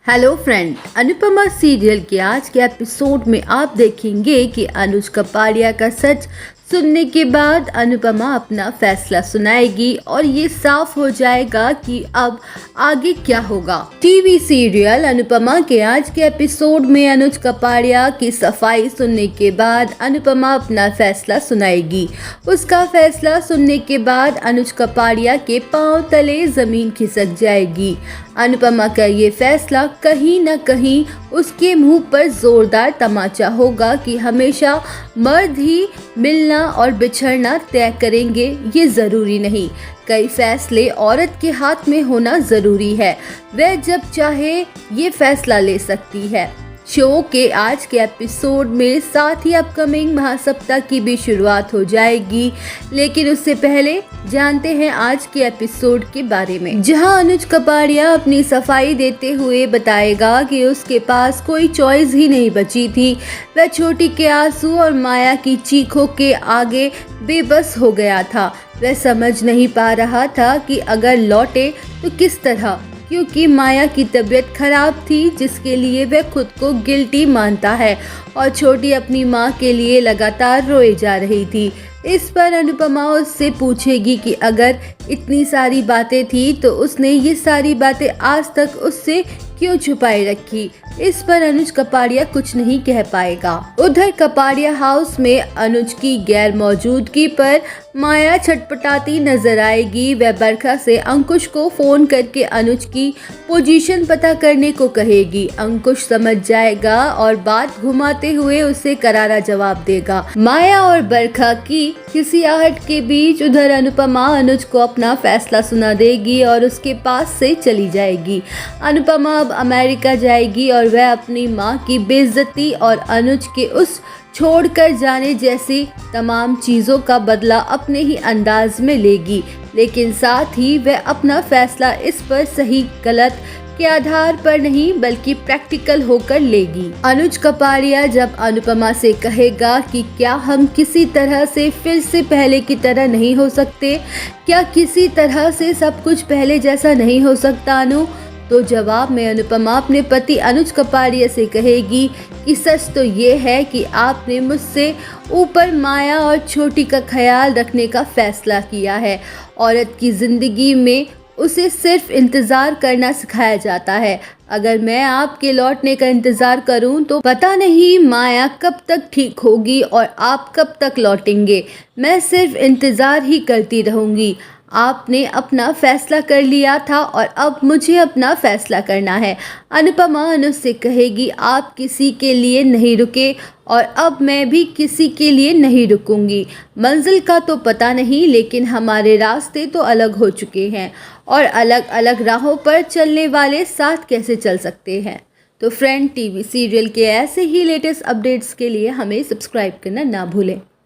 Hello friend, Anupama serial के आज के एपिसोड में आप देखेंगे कि अनुज कपाड़िया का सच सुनने के बाद अनुपमा अपना फैसला सुनाएगी और ये साफ हो जाएगा कि अब आगे क्या होगा। टीवी सीरियल अनुपमा के आज के एपिसोड में अनुज कपाड़िया की सफाई सुनने के बाद अनुपमा अपना फैसला सुनाएगी। उसका फैसला सुनने के बाद अनुज कपाड़िया के पांव तले जमीन खिसक जाएगी। अनुपमा का ये फैसला कहीं न कहीं उसके मुंह पर जोरदार तमाचा होगा कि हमेशा मर्द ही मिलना और बिछड़ना तय करेंगे, ये ज़रूरी नहीं। कई फैसले औरत के हाथ में होना ज़रूरी है, वह जब चाहे ये फैसला ले सकती है। शो के आज के एपिसोड में साथ ही अपकमिंग महासप्ताह की भी शुरुआत हो जाएगी, लेकिन उससे पहले जानते हैं आज के एपिसोड के बारे में, जहां अनुज कपाड़िया अपनी सफाई देते हुए बताएगा कि उसके पास कोई चॉइस ही नहीं बची थी। वह छोटी के आंसू और माया की चीखों के आगे बेबस हो गया था। वह समझ नहीं पा रहा था कि अगर लौटे तो किस तरह, क्योंकि माया की तबीयत खराब थी जिसके लिए वह खुद को गिल्टी मानता है और छोटी अपनी माँ के लिए लगातार रोए जा रही थी। इस पर अनुपमा उससे पूछेगी कि अगर इतनी सारी बातें थी तो उसने ये सारी बातें आज तक उससे क्यों छुपाए रखी। इस पर अनुज कपाड़िया कुछ नहीं कह पाएगा। उधर कपाड़िया हाउस में अनुज की गैर मौजूदगी पर माया छटपटाती नजर आएगी। वह बरखा से अंकुश को फोन करके अनुज की पोजीशन पता करने को कहेगी। अंकुश समझ जाएगा और बात घुमाते हुए उसे करारा जवाब देगा। माया और बरखा की खिसियाहट के बीच उधर अनुपमा अनुज को अपना फैसला सुना देगी और उसके पास से चली जाएगी। अनुपमा अब अमेरिका जाएगी और वह अपनी माँ की बेइज्जती और अनुज के उस छोड़कर जाने जैसी तमाम चीज़ों का बदला अपने ही अंदाज में लेगी, लेकिन साथ ही वह अपना फैसला इस पर सही गलत के आधार पर नहीं बल्कि प्रैक्टिकल होकर लेगी। अनुज कपाड़िया जब अनुपमा से कहेगा कि क्या हम किसी तरह से फिर से पहले की तरह नहीं हो सकते, क्या किसी तरह से सब कुछ पहले जैसा नहीं हो सकता अनु, तो जवाब में अनुपमा अपने पति अनुज कपाड़िया से कहेगी कि सच तो ये है कि आपने मुझसे ऊपर माया और छोटी का ख्याल रखने का फैसला किया है। औरत की जिंदगी में उसे सिर्फ इंतज़ार करना सिखाया जाता है। अगर मैं आपके लौटने का इंतज़ार करूं तो पता नहीं माया कब तक ठीक होगी और आप कब तक लौटेंगे। मैं सिर्फ इंतज़ार ही करती रहूंगी। आपने अपना फैसला कर लिया था और अब मुझे अपना फैसला करना है। अनुपमा अनुज से कहेगी आप किसी के लिए नहीं रुके और अब मैं भी किसी के लिए नहीं रुकूंगी। मंजिल का तो पता नहीं, लेकिन हमारे रास्ते तो अलग हो चुके हैं और अलग अलग राहों पर चलने वाले साथ कैसे चल सकते हैं। तो फ्रेंड, टीवी सीरियल के ऐसे ही लेटेस्ट अपडेट्स के लिए हमें सब्सक्राइब करना ना भूलें।